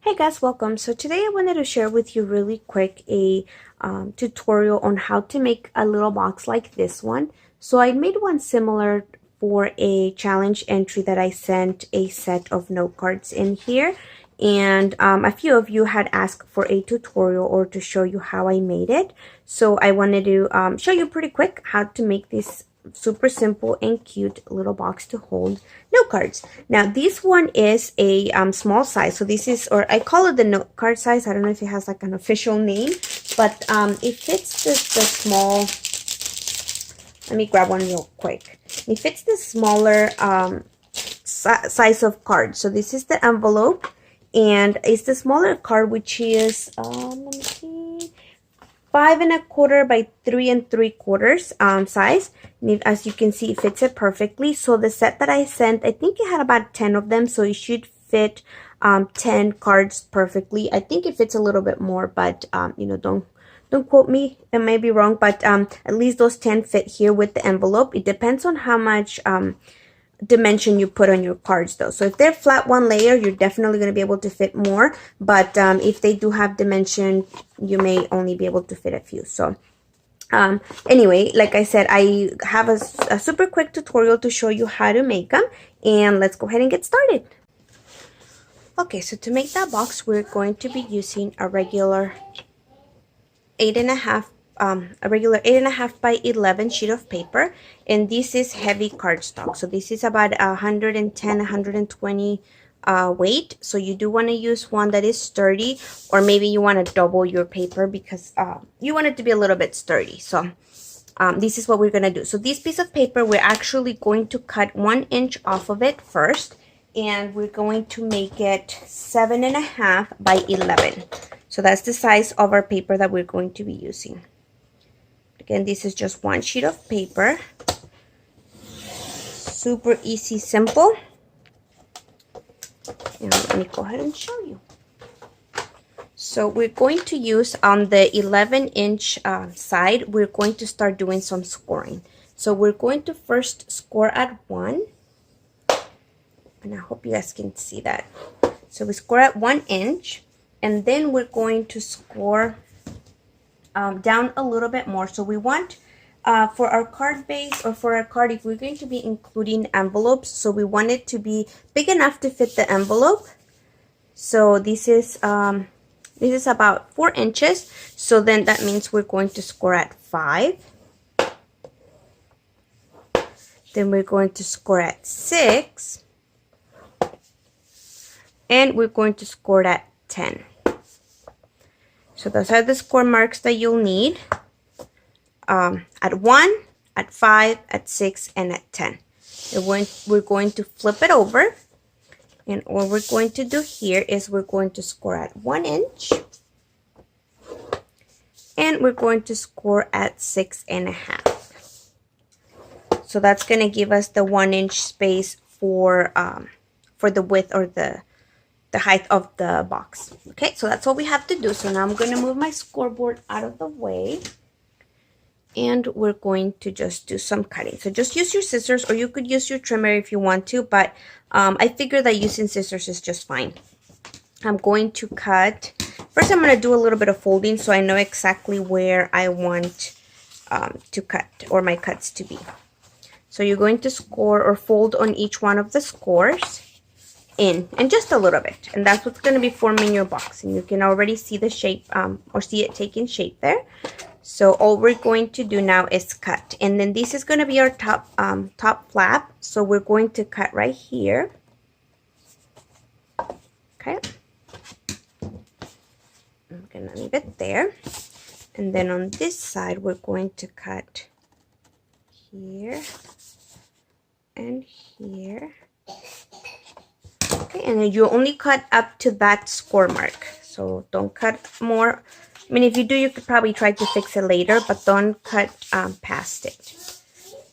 Hey guys, welcome. So today I wanted to share with you really quick a tutorial on how to make a little box like this one. So I made one similar for a challenge entry that I sent a set of note cards in here. And a few of you had asked for a tutorial or to show you how I made it. So I wanted to show you pretty quick how to make this super simple and cute little box to hold note cards. Now this one is a small size, so this is, or I call it the note card size. I don't know if it has like an official name, but it fits the small. Let me grab one real quick. It fits the smaller size of card. So this is the envelope, and it's the smaller card, which is let me see, 5 1/4 by 3 3/4 size. And as you can see, it fits it perfectly. So the set that I sent, I think it had about 10 of them, so it should fit 10 cards perfectly. I think it fits a little bit more, but you know, don't quote me, it may be wrong, but at least those 10 fit here with the envelope. It depends on how much dimension you put on your cards though. So if they're flat one layer, you're definitely going to be able to fit more, but if they do have dimension, you may only be able to fit a few. So anyway, like I said, I have a super quick tutorial to show you how to make them, and let's go ahead and get started. Okay, so to make that box, we're going to be using a regular 8.5 by 11 sheet of paper, and this is heavy cardstock. So this is about 110 120 weight. So you do want to use one that is sturdy, or maybe you want to double your paper because you want it to be a little bit sturdy. So this is what we're going to do. So this piece of paper, we're actually going to cut 1 inch off of it first, and we're going to make it 7.5 by 11. So that's the size of our paper that we're going to be using. Again, this is just one sheet of paper. Super easy, simple. And let me go ahead and show you. So we're going to use on the 11-inch side, we're going to start doing some scoring. So we're going to first score at 1. And I hope you guys can see that. So we score at 1 inch. And then we're going to score down a little bit more. So we want, for our card base, or for our card, if we're going to be including envelopes, so we want it to be big enough to fit the envelope. So this is about 4 inches. So then that means we're going to score at 5. Then we're going to score at 6. And we're going to score at 10. So those are the score marks that you'll need at 1, at 5, at 6, and at 10. And we're going to flip it over. And what we're going to do here is we're going to score at 1 inch. And we're going to score at 6.5. So that's going to give us the 1 inch space for the width, or the height of the box. Okay, so that's what we have to do. So now I'm going to move my scoreboard out of the way, and we're going to just do some cutting. So just use your scissors, or you could use your trimmer if you want to, but I figure that using scissors is just fine. I'm going to cut. First, I'm going to do a little bit of folding so I know exactly where I want to cut, or my cuts to be. So you're going to score or fold on each one of the scores in, and just a little bit, and that's what's going to be forming your box. And you can already see the shape, or see it taking shape there. So all we're going to do now is cut, and then this is going to be our top flap. So we're going to cut right here. Okay, I'm gonna leave it there, and then on this side we're going to cut here and here. Okay, and then you only cut up to that score mark, so don't cut more. I mean, if you do, you could probably try to fix it later, but don't cut past it.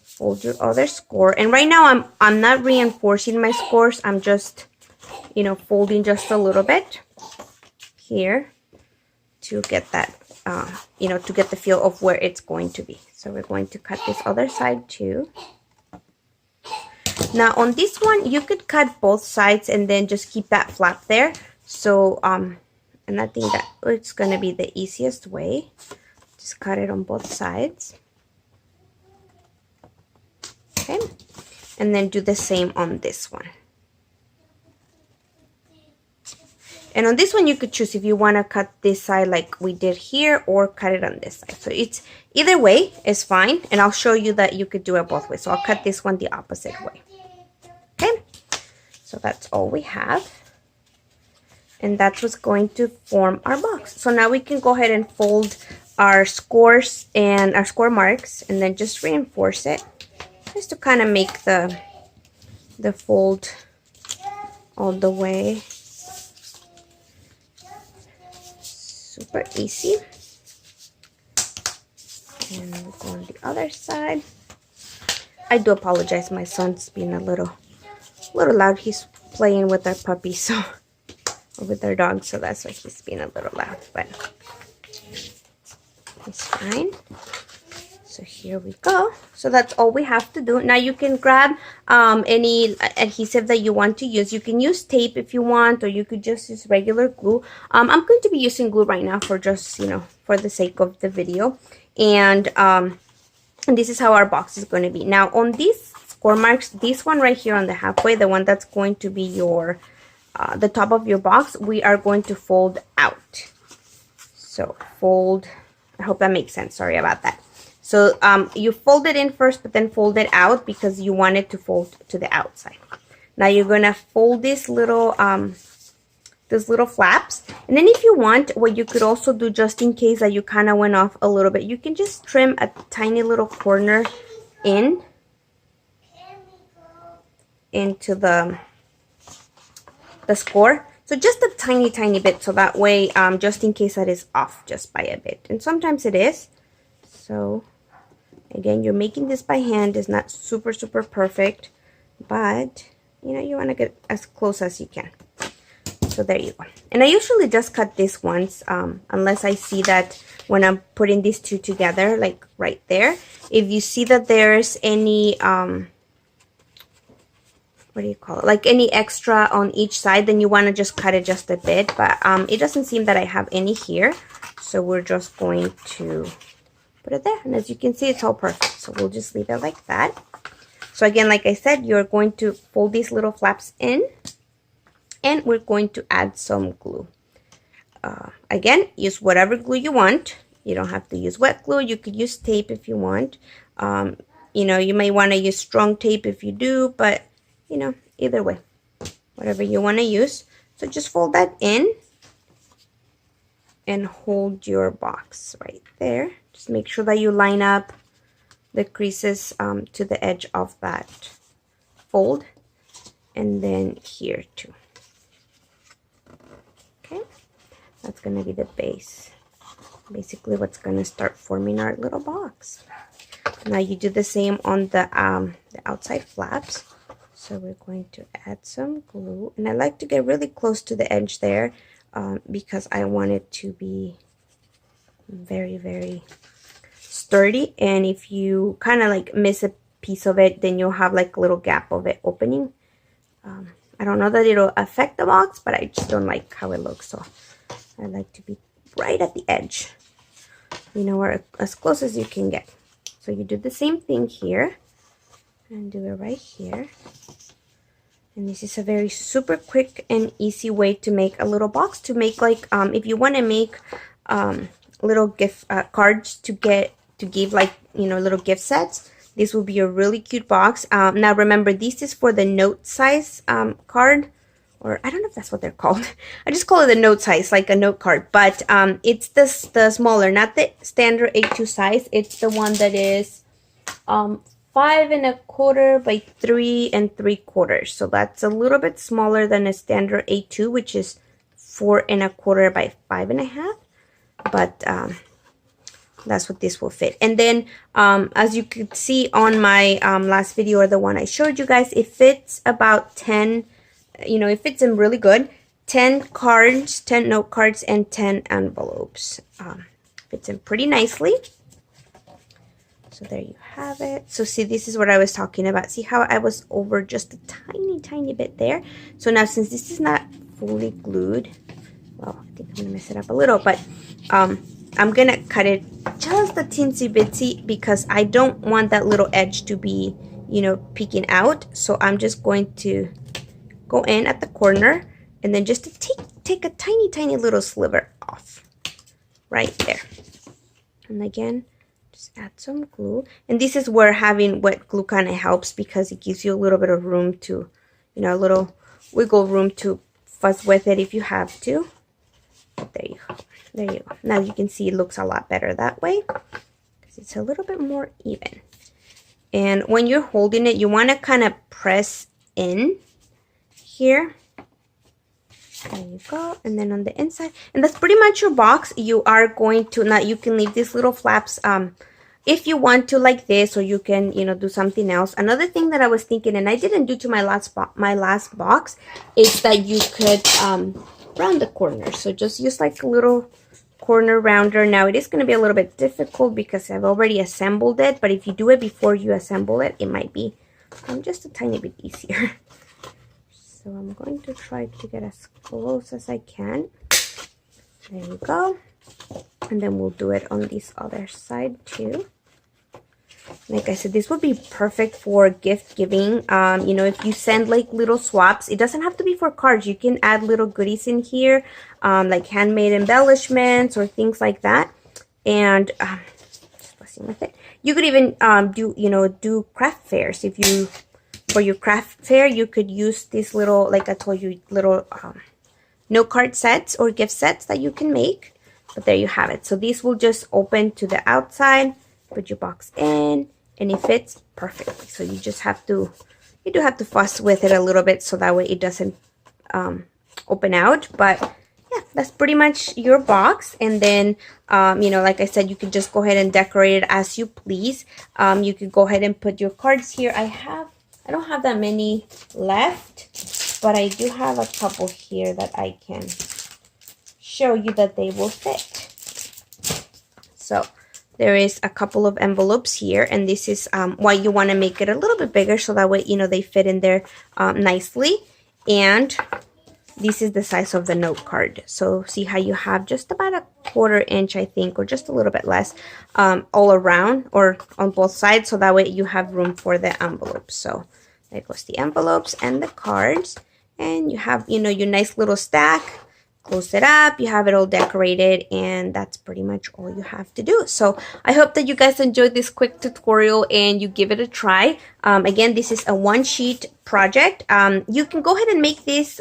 Fold your other score, and right now I'm not reinforcing my scores. I'm just, you know, folding just a little bit here to get that, you know, to get the feel of where it's going to be. So we're going to cut this other side too. Now on this one, you could cut both sides and then just keep that flap there. So and I think that it's going to be the easiest way. Just cut it on both sides. Okay, and then do the same on this one. And on this one, you could choose if you want to cut this side like we did here, or cut it on this side. So it's either way is fine. And I'll show you that you could do it both ways. So I'll cut this one the opposite way. Okay, so that's all we have. And that's what's going to form our box. So now we can go ahead and fold our scores and our score marks, and then just reinforce it, just to kind of make the fold all the way. Super easy. And we'll go on the other side. I do apologize, my son's being a little loud. He's playing with our puppy, so, or with our dog, so that's why he's being a little loud, but it's fine. So here we go. So that's all we have to do. Now you can grab any adhesive that you want to use. You can use tape if you want, or you could just use regular glue. I'm going to be using glue right now for just, for the sake of the video. And this is how our box is going to be. Now on these score marks, this one right here on the halfway, the one that's going to be your the top of your box, we are going to fold out. So fold, I hope that makes sense. Sorry about that. So you fold it in first, but then fold it out because you want it to fold to the outside. Now you're gonna fold these little flaps, and then if you want, what you could also do, just in case that you kind of went off a little bit, you can just trim a tiny little corner into the score. So just a tiny bit, so that way, just in case that is off just by a bit, and sometimes it is. So again, you're making this by hand. It's not super perfect, but you want to get as close as you can. So there you go. And I usually just cut this once, unless I see that when I'm putting these two together, like right there, if you see that there's any what do you call it, like any extra on each side, then you want to just cut it just a bit. But it doesn't seem that I have any here, so we're just going to put it there, and as you can see, it's all perfect. So we'll just leave it like that. So again, like I said, you're going to fold these little flaps in, and we're going to add some glue. Again, use whatever glue you want. You don't have to use wet glue. You could use tape if you want. You may want to use strong tape if you do, but either way, whatever you want to use. So just fold that in and hold your box right there. Just make sure that you line up the creases to the edge of that fold, and then here too. Okay, that's going to be the base, basically what's going to start forming our little box. Now you do the same on the outside flaps. So we're going to add some glue, and I like to get really close to the edge there because I want it to be very sturdy. And if you kind of like miss a piece of it, then you'll have like a little gap of it opening. I don't know that it'll affect the box, but I just don't like how it looks, so I like to be right at the edge, or as close as you can get. So you do the same thing here and do it right here. And this is a very super quick and easy way to make a little box, to make like if you want to make little gift cards to give like little gift sets. This will be a really cute box. Now remember, this is for the note size card, or I don't know if that's what they're called. I just call it the note size, like a note card, but it's the smaller, not the standard A2 size. It's the one that is 5 1/4 by 3 3/4. So that's a little bit smaller than a standard A2, which is 4 1/4 by 5 1/2. But that's what this will fit. And then as you could see on my last video, or the one I showed you guys, it fits about 10, it fits in really good. 10 cards, 10 note cards, and 10 envelopes. Fits in pretty nicely. So there you have it. So see, this is what I was talking about. See how I was over just a tiny bit there? So now, since this is not fully glued. Well, I think I'm gonna mess it up a little, but I'm gonna cut it just a teensy bitsy because I don't want that little edge to be, you know, peeking out. So I'm just going to go in at the corner and then just to take a tiny little sliver off right there. And again, just add some glue. And this is where having wet glue kind of helps because it gives you a little bit of room to, you know, a little wiggle room to fuss with it if you have to. There you go. There you go. Now you can see it looks a lot better that way because it's a little bit more even. And when you're holding it, you want to kind of press in here. There you go. And then on the inside, and that's pretty much your box. You are going to, now you can leave these little flaps if you want to, like this, or you can, you know, do something else. Another thing that I was thinking, and I didn't do to my last box, is that you could round the corners. So just use like a little corner rounder. Now it is going to be a little bit difficult because I've already assembled it, but if you do it before you assemble it, it might be just a tiny bit easier. So I'm going to try to get as close as I can. There you go. And then we'll do it on this other side too. Like I said, this would be perfect for gift giving. You know, if you send like little swaps, it doesn't have to be for cards. You can add little goodies in here, like handmade embellishments or things like that. And just messing with it. You could even do craft fairs. If you, for your craft fair, you could use these little, like I told you, little note card sets or gift sets that you can make. But there you have it. So these will just open to the outside. Put your box in and it fits perfectly. So you just have to, you do have to fuss with it a little bit so that way it doesn't open out. But yeah, that's pretty much your box. And then, you know, like I said, you can just go ahead and decorate it as you please. You could go ahead and put your cards here. I don't have that many left, but I do have a couple here that I can show you that they will fit. So there is a couple of envelopes here, and this is why you want to make it a little bit bigger so that way, you know, they fit in there nicely. And this is the size of the note card. So see how you have just about a 1/4 inch, I think, or just a little bit less all around or on both sides. So that way you have room for the envelopes. So there goes the envelopes and the cards. And you have, you know, your nice little stack. Close it up, you have it all decorated, and that's pretty much all you have to do. So I hope that you guys enjoyed this quick tutorial and you give it a try. Again, this is a 1-sheet project. You can go ahead and make this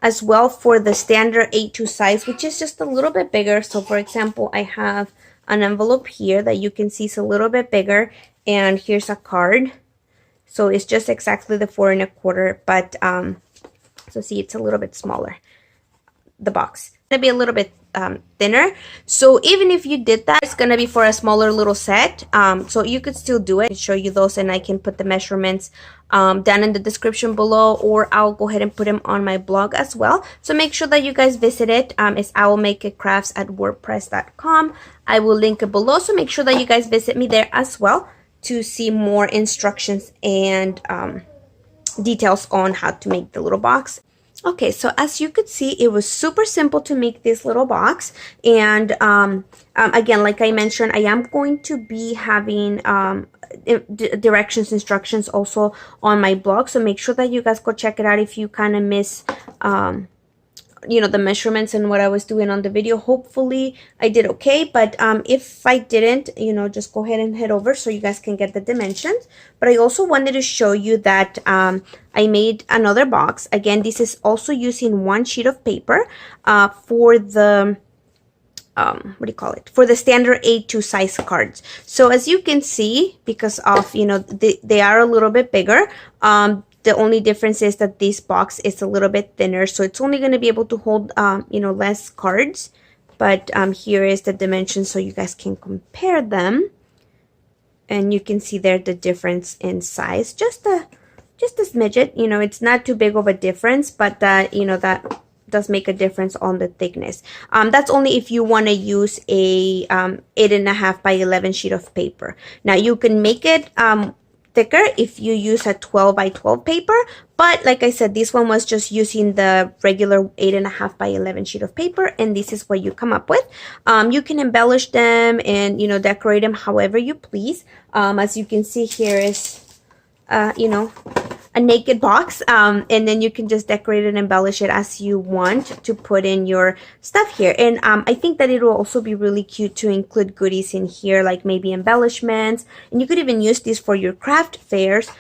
as well for the standard A2 size, which is just a little bit bigger. So for example, I have an envelope here that you can see is a little bit bigger, and here's a card. So it's just exactly the 4 1/4, but so see, it's a little bit smaller. The box it's gonna be a little bit thinner, so even if you did that, it's gonna be for a smaller little set. So you could still do it. I'll show you those, and I can put the measurements down in the description below, or I'll go ahead and put them on my blog as well. So make sure that you guys visit it. It's owlmakeitcrafts@wordpress.com. I will link it below, so make sure that you guys visit me there as well to see more instructions and details on how to make the little box. Okay, so as you could see, it was super simple to make this little box. And again, like I mentioned, I am going to be having directions, instructions also on my blog. So make sure that you guys go check it out if you kind of miss you know, the measurements and what I was doing on the video. Hopefully I did okay, but if I didn't, you know, just go ahead and head over so you guys can get the dimensions. But I also wanted to show you that I made another box. Again, this is also using 1 sheet of paper for the what do you call it, for the standard A2 size cards. So as you can see, because of, you know, they are a little bit bigger, the only difference is that this box is a little bit thinner, so it's only going to be able to hold, you know, less cards. But here is the dimension so you guys can compare them. And you can see there the difference in size. Just a smidget, you know, it's not too big of a difference, but you know, that does make a difference on the thickness. That's only if you want to use a 8.5 by 11 sheet of paper. Now you can make it thicker if you use a 12 by 12 paper, but like I said, this one was just using the regular 8.5 by 11 sheet of paper, and this is what you come up with. You can embellish them and, you know, decorate them however you please. As you can see, here is you know, a naked box, and then you can just decorate and embellish it as you want to put in your stuff here. And I think that it will also be really cute to include goodies in here, like maybe embellishments, and you could even use these for your craft fairs,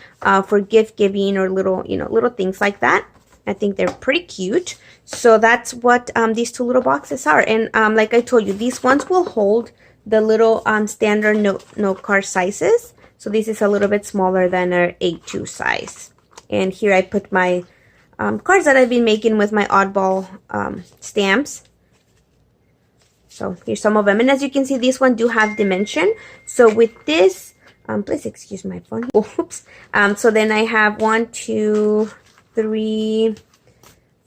for gift giving or little, you know, little things like that. I think they're pretty cute. So that's what these two little boxes are. And like I told you, these ones will hold the little standard note card sizes. So this is a little bit smaller than our A2 size. And here I put my cards that I've been making with my oddball stamps. So here's some of them. And as you can see, this one do have dimension. So with this, please excuse my phone. Oops. So then I have 1, 2, 3,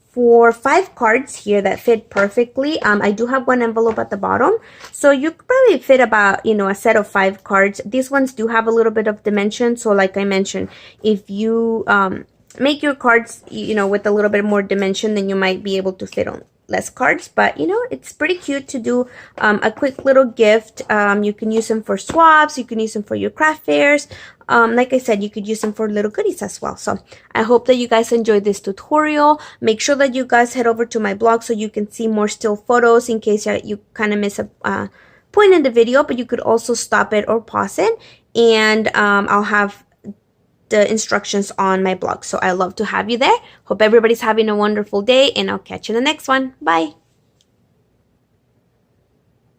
4, 5 cards here that fit perfectly. I do have one envelope at the bottom, so you could probably fit about, you know, a set of 5 cards. These ones do have a little bit of dimension, so like I mentioned, if you make your cards, you know, with a little bit more dimension, then you might be able to fit on less cards. But you know, it's pretty cute to do a quick little gift. You can use them for swaps, you can use them for your craft fairs. Like I said, you could use them for little goodies as well. So I hope that you guys enjoyed this tutorial. Make sure that you guys head over to my blog so you can see more still photos in case you kind of miss a point in the video, but you could also stop it or pause it, and I'll have the instructions on my blog. So I love to have you there. Hope everybody's having a wonderful day, and I'll catch you in the next one. Bye.